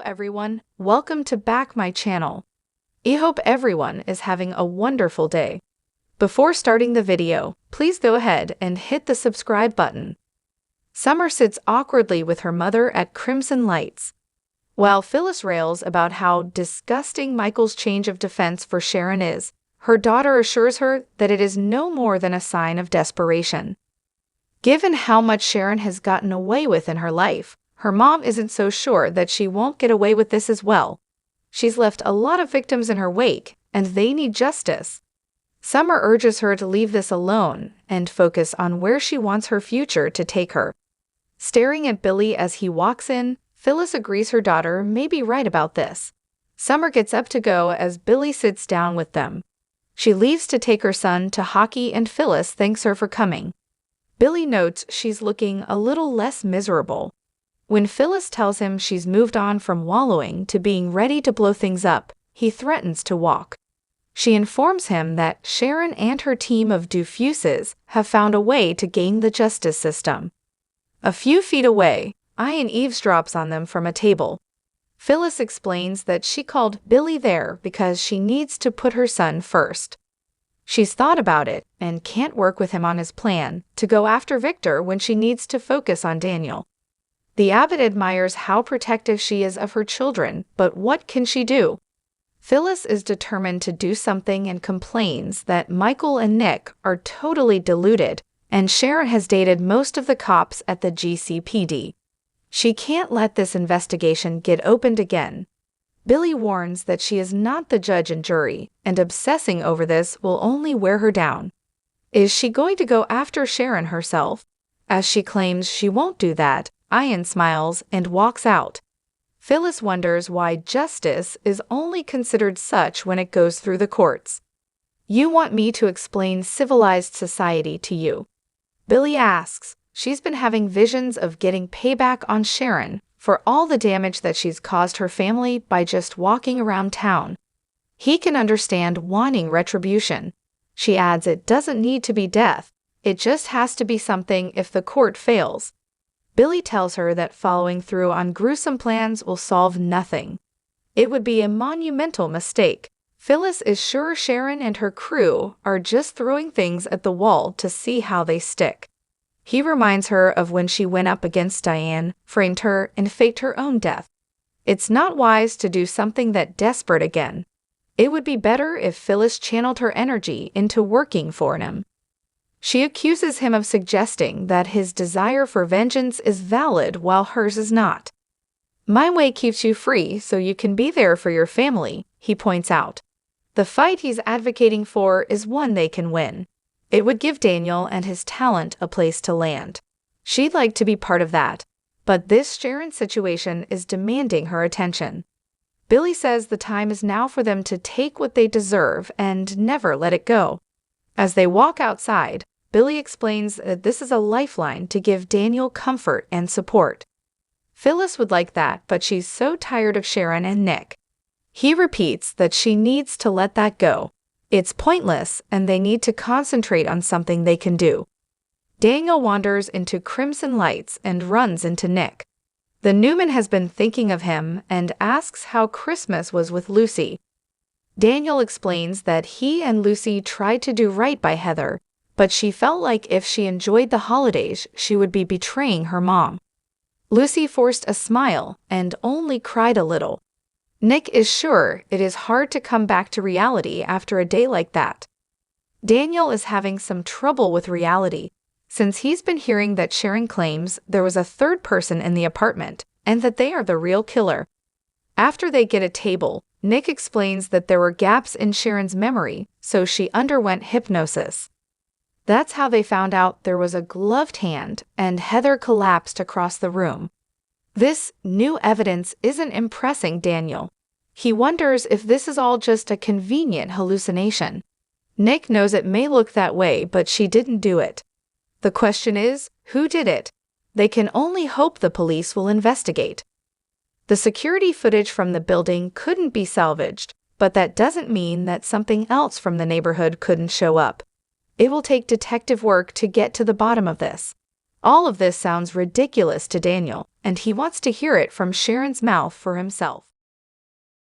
everyone, welcome to back my channel. I hope everyone is having a wonderful day. Before starting the video, please go ahead and hit the subscribe button. Summer sits awkwardly with her mother at Crimson Lights. While Phyllis rails about how disgusting Michael's change of defense for Sharon is, her daughter assures her that it is no more than a sign of desperation. Given how much Sharon has gotten away with in her life, her mom isn't so sure that she won't get away with this as well. She's left a lot of victims in her wake, and they need justice. Summer urges her to leave this alone and focus on where she wants her future to take her. Staring at Billy as he walks in, Phyllis agrees her daughter may be right about this. Summer gets up to go as Billy sits down with them. She leaves to take her son to hockey and Phyllis thanks her for coming. Billy notes she's looking a little less miserable. When Phyllis tells him she's moved on from wallowing to being ready to blow things up, he threatens to walk. She informs him that Sharon and her team of doofuses have found a way to game the justice system. A few feet away, Ian eavesdrops on them from a table. Phyllis explains that she called Billy there because she needs to put her son first. She's thought about it and can't work with him on his plan to go after Victor when she needs to focus on Daniel. The abbot admires how protective she is of her children, but what can she do? Phyllis is determined to do something and complains that Michael and Nick are totally deluded, and Sharon has dated most of the cops at the GCPD. She can't let this investigation get opened again. Billy warns that she is not the judge and jury, and obsessing over this will only wear her down. Is she going to go after Sharon herself? As she claims she won't do that, Ian smiles and walks out. Phyllis wonders why justice is only considered such when it goes through the courts. "You want me to explain civilized society to you?" Billy asks. She's been having visions of getting payback on Sharon for all the damage that she's caused her family by just walking around town. He can understand wanting retribution. She adds it doesn't need to be death, it just has to be something if the court fails. Billy tells her that following through on gruesome plans will solve nothing. It would be a monumental mistake. Phyllis is sure Sharon and her crew are just throwing things at the wall to see how they stick. He reminds her of when she went up against Diane, framed her, and faked her own death. It's not wise to do something that desperate again. It would be better if Phyllis channeled her energy into working for him. She accuses him of suggesting that his desire for vengeance is valid while hers is not. "My way keeps you free so you can be there for your family," he points out. The fight he's advocating for is one they can win. It would give Daniel and his talent a place to land. She'd like to be part of that, but this Sharon situation is demanding her attention. Billy says the time is now for them to take what they deserve and never let it go. As they walk outside, Billy explains that this is a lifeline to give Daniel comfort and support. Phyllis would like that, but she's so tired of Sharon and Nick. He repeats that she needs to let that go. It's pointless, and they need to concentrate on something they can do. Daniel wanders into Crimson Lights and runs into Nick. The Newman has been thinking of him and asks how Christmas was with Lucy. Daniel explains that he and Lucy tried to do right by Heather, but she felt like if she enjoyed the holidays, she would be betraying her mom. Lucy forced a smile and only cried a little. Nick is sure it is hard to come back to reality after a day like that. Daniel is having some trouble with reality, since he's been hearing that Sharon claims there was a third person in the apartment and that they are the real killer. After they get a table, Nick explains that there were gaps in Sharon's memory, so she underwent hypnosis. That's how they found out there was a gloved hand and Heather collapsed across the room. This new evidence isn't impressing Daniel. He wonders if this is all just a convenient hallucination. Nick knows it may look that way, but she didn't do it. The question is, who did it? They can only hope the police will investigate. The security footage from the building couldn't be salvaged, but that doesn't mean that something else from the neighborhood couldn't show up. It will take detective work to get to the bottom of this. All of this sounds ridiculous to Daniel, and he wants to hear it from Sharon's mouth for himself.